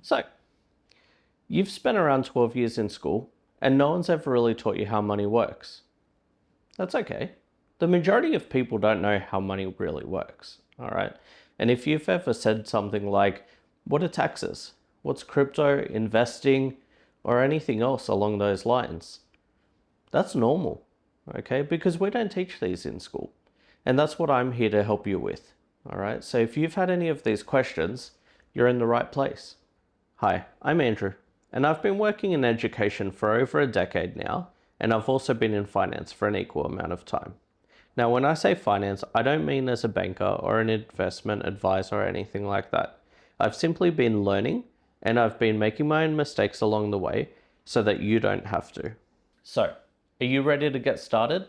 So, you've spent around 12 years in school and no one's ever really taught you how money works. That's okay. The majority of people don't know how money really works, all right? And if you've ever said something like, what are taxes? What's crypto, investing, or anything else along those lines? That's normal, okay? Because we don't teach these in school. And that's what I'm here to help you with, all right? So if you've had any of these questions, you're in the right place. Hi, I'm Andrew, and I've been working in education for over a decade now, and I've also been in finance for an equal amount of time. Now, when I say finance, I don't mean as a banker or an investment advisor or anything like that. I've simply been learning, and I've been making my own mistakes along the way so that you don't have to. So, are you ready to get started?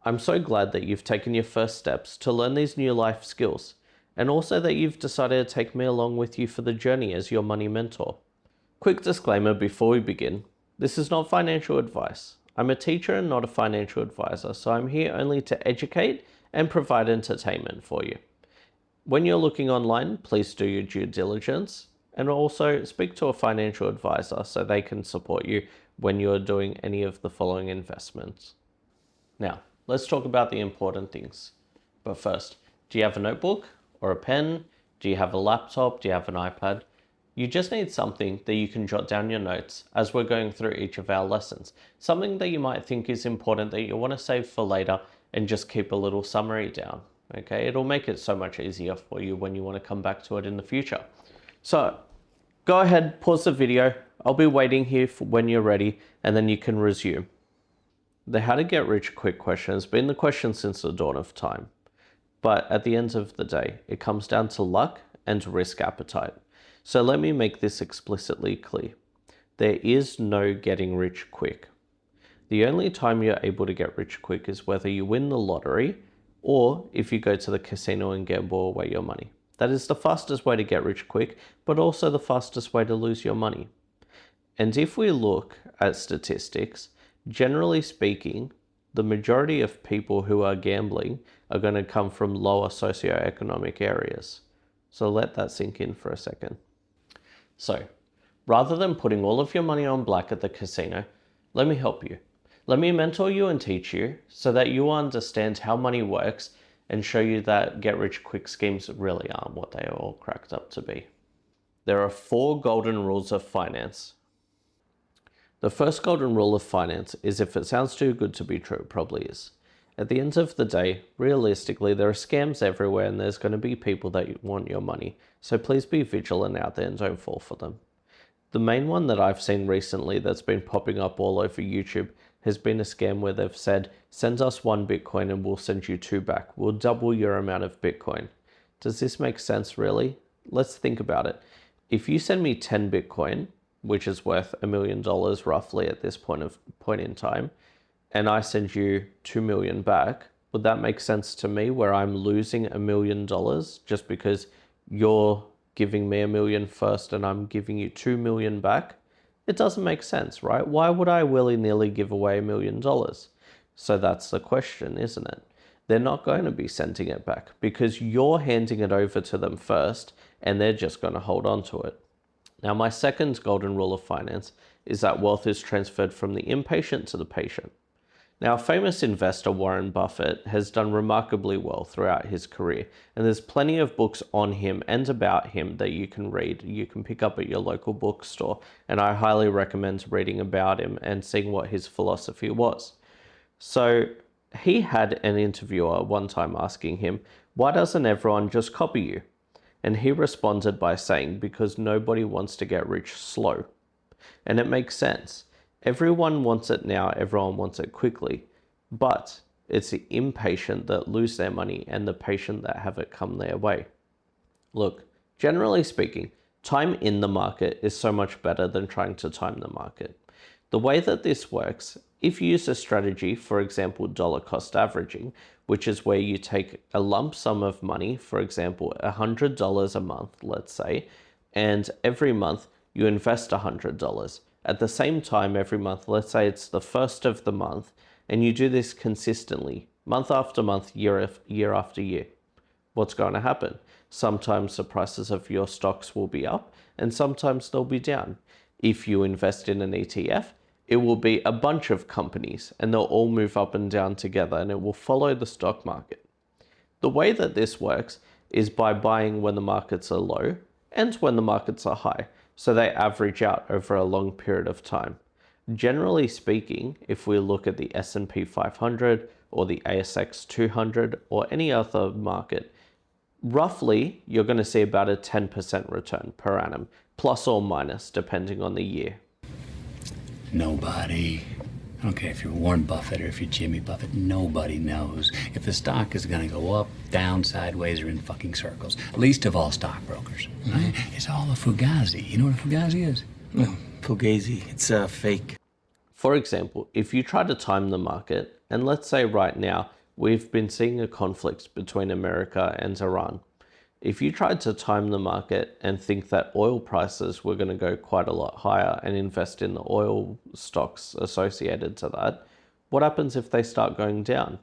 I'm so glad that you've taken your first steps to learn these new life skills, and also that you've decided to take me along with you for the journey as your money mentor. Quick disclaimer before we begin, this is not financial advice. I'm a teacher and not a financial advisor, so I'm here only to educate and provide entertainment for you. When you're looking online, please do your due diligence and also speak to a financial advisor so they can support you when you're doing any of the following investments. Now, let's talk about the important things. But first, do you have a notebook or a pen? Do you have a laptop? Do you have an iPad? You just need something that you can jot down your notes as we're going through each of our lessons. Something that you might think is important that you want to save for later and just keep a little summary down. Okay, it'll make it so much easier for you when you want to come back to it in the future. So, go ahead, pause the video. I'll be waiting here for when you're ready and then you can resume. The how to get rich quick question has been the question since the dawn of time. But at the end of the day, it comes down to luck and risk appetite. So let me make this explicitly clear. There is no getting rich quick. The only time you're able to get rich quick is whether you win the lottery or if you go to the casino and gamble away your money. That is the fastest way to get rich quick, but also the fastest way to lose your money. And if we look at statistics, generally speaking, the majority of people who are gambling are going to come from lower socioeconomic areas. So let that sink in for a second. So, rather than putting all of your money on black at the casino, let me help you. Let me mentor you and teach you so that you understand how money works and show you that get-rich-quick schemes really aren't what they are all cracked up to be. There are 4 golden rules of finance. The first golden rule of finance is if it sounds too good to be true, it probably is. At the end of the day, realistically, there are scams everywhere and there's going to be people that want your money. So please be vigilant out there and don't fall for them. The main one that I've seen recently that's been popping up all over YouTube has been a scam where they've said, send us 1 Bitcoin and we'll send you 2 back. We'll double your amount of Bitcoin. Does this make sense really? Let's think about it. If you send me 10 Bitcoin, which is worth $1 million roughly at this point in time, and I send you 2 million back, would that make sense to me where I'm losing $1 million just because you're giving me $1 million first and I'm giving you 2 million back? It doesn't make sense, right? Why would I willy-nilly give away $1 million? So that's the question, isn't it? They're not going to be sending it back because you're handing it over to them first and they're just going to hold on to it. Now, my second golden rule of finance is that wealth is transferred from the impatient to the patient. Now, famous investor Warren Buffett has done remarkably well throughout his career, and there's plenty of books on him and about him that you can read. You can pick up at your local bookstore, and I highly recommend reading about him and seeing what his philosophy was. So, he had an interviewer one time asking him, why doesn't everyone just copy you? And he responded by saying, because nobody wants to get rich slow. And it makes sense. Everyone wants it now, everyone wants it quickly, but it's the impatient that lose their money and the patient that have it come their way. Look, generally speaking, time in the market is so much better than trying to time the market. The way that this works, if you use a strategy, for example, dollar cost averaging, which is where you take a lump sum of money, for example, $100 a month, let's say, and every month you invest $100. At the same time every month, let's say it's the first of the month, and you do this consistently, month after month, year after year, what's going to happen? Sometimes the prices of your stocks will be up and sometimes they'll be down. If you invest in an ETF, it will be a bunch of companies and they'll all move up and down together and it will follow the stock market. The way that this works is by buying when the markets are low and when the markets are high, so they average out over a long period of time. Generally speaking, if we look at the S&P 500 or the ASX 200 or any other market, roughly you're going to see about a 10% return per annum, plus or minus, depending on the year. Nobody, I don't care if you're Warren Buffett or if you're Jimmy Buffett, nobody knows if the stock is going to go up, down, sideways, or in fucking circles. Least of all stockbrokers. Right? It's all a fugazi. You know what a fugazi is? No, fugazi. It's fake. For example, if you try to time the market, and let's say right now we've been seeing a conflict between America and Iran. If you tried to time the market and think that oil prices were going to go quite a lot higher and invest in the oil stocks associated to that, what happens if they start going down?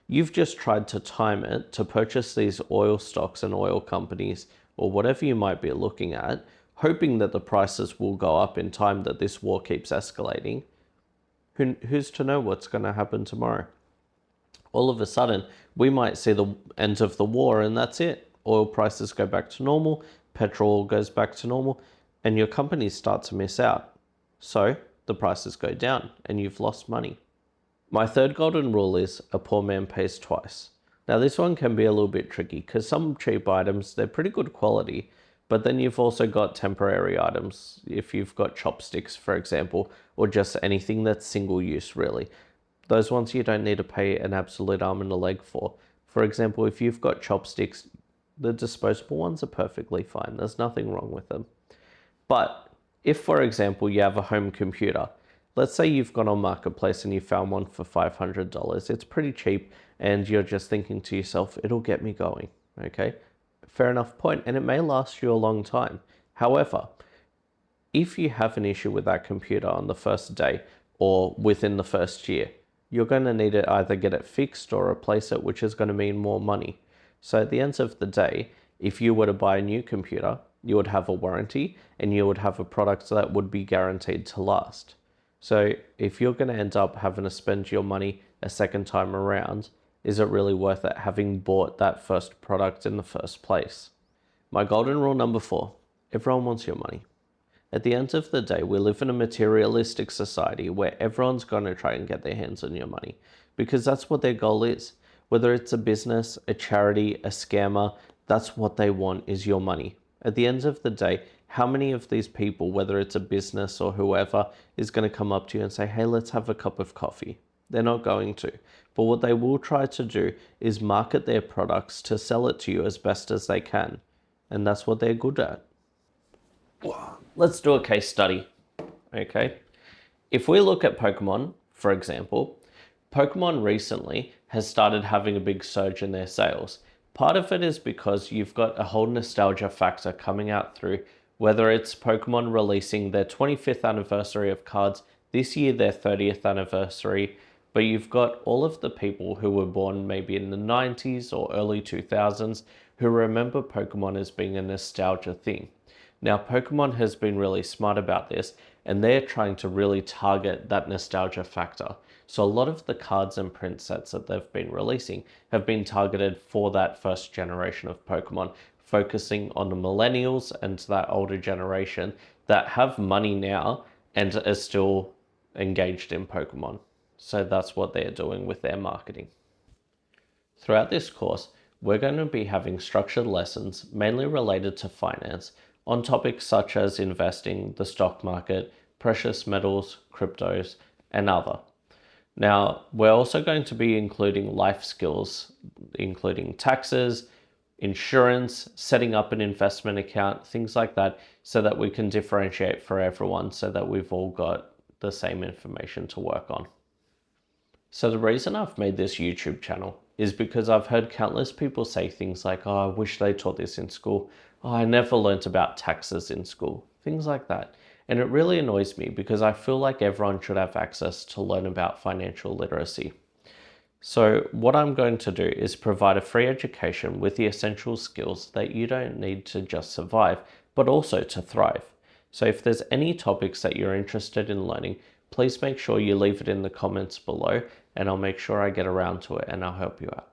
You've just tried to time it to purchase these oil stocks and oil companies or whatever you might be looking at, hoping that the prices will go up in time, that this war keeps escalating. Who's to know what's going to happen tomorrow? All of a sudden, we might see the end of the war and that's it. Oil prices go back to normal, petrol goes back to normal, and your companies start to miss out. So the prices go down and you've lost money. My third golden rule is a poor man pays twice. Now this one can be a little bit tricky because some cheap items, they're pretty good quality, but then you've also got temporary items. If you've got chopsticks, for example, or just anything that's single use really. Those ones you don't need to pay an absolute arm and a leg for. For example, if you've got chopsticks, the disposable ones are perfectly fine. There's nothing wrong with them. But if, for example, you have a home computer, let's say you've gone on Marketplace and you found one for $500. It's pretty cheap and you're just thinking to yourself, it'll get me going, okay? Fair enough point, and it may last you a long time. However, if you have an issue with that computer on the first day or within the first year, you're going to need to either get it fixed or replace it, which is going to mean more money. So at the end of the day, if you were to buy a new computer, you would have a warranty and you would have a product that would be guaranteed to last. So if you're going to end up having to spend your money a second time around, is it really worth it having bought that first product in the first place? My golden rule number 4, everyone wants your money. At the end of the day, we live in a materialistic society where everyone's going to try and get their hands on your money because that's what their goal is. Whether it's a business, a charity, a scammer, that's what they want is your money. At the end of the day, how many of these people, whether it's a business or whoever, is going to come up to you and say, hey, let's have a cup of coffee? They're not going to. But what they will try to do is market their products to sell it to you as best as they can. And that's what they're good at. Let's do a case study, okay? If we look at Pokemon, for example, Pokemon recently has started having a big surge in their sales. Part of it is because you've got a whole nostalgia factor coming out through, whether it's Pokemon releasing their 25th anniversary of cards, this year their 30th anniversary, but you've got all of the people who were born maybe in the 90s or early 2000s who remember Pokemon as being a nostalgia thing. Now, Pokemon has been really smart about this, and they're trying to really target that nostalgia factor. So a lot of the cards and print sets that they've been releasing have been targeted for that first generation of Pokemon, focusing on the millennials and that older generation that have money now and are still engaged in Pokemon. So that's what they're doing with their marketing. Throughout this course, we're going to be having structured lessons mainly related to finance on topics such as investing, the stock market, precious metals, cryptos, and other. Now, we're also going to be including life skills, including taxes, insurance, setting up an investment account, things like that, so that we can differentiate for everyone so that we've all got the same information to work on. So the reason I've made this YouTube channel is because I've heard countless people say things like, oh, I wish they taught this in school. Oh, I never learnt about taxes in school. Things like that. And it really annoys me because I feel like everyone should have access to learn about financial literacy. So what I'm going to do is provide a free education with the essential skills that you don't need to just survive, but also to thrive. So if there's any topics that you're interested in learning, please make sure you leave it in the comments below and I'll make sure I get around to it and I'll help you out.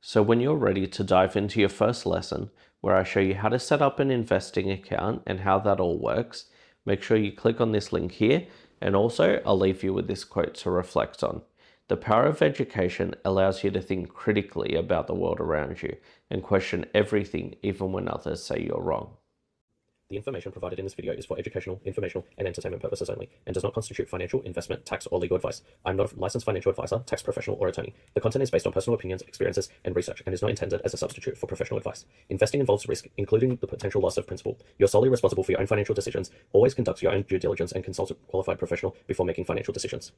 So when you're ready to dive into your first lesson, where I show you how to set up an investing account and how that all works, make sure you click on this link here, and also I'll leave you with this quote to reflect on. The power of education allows you to think critically about the world around you and question everything even when others say you're wrong. The information provided in this video is for educational, informational, and entertainment purposes only, and does not constitute financial, investment, tax, or legal advice. I'm not a licensed financial advisor, tax professional, or attorney. The content is based on personal opinions, experiences, and research, and is not intended as a substitute for professional advice. Investing involves risk, including the potential loss of principal. You're solely responsible for your own financial decisions. Always conduct your own due diligence and consult a qualified professional before making financial decisions.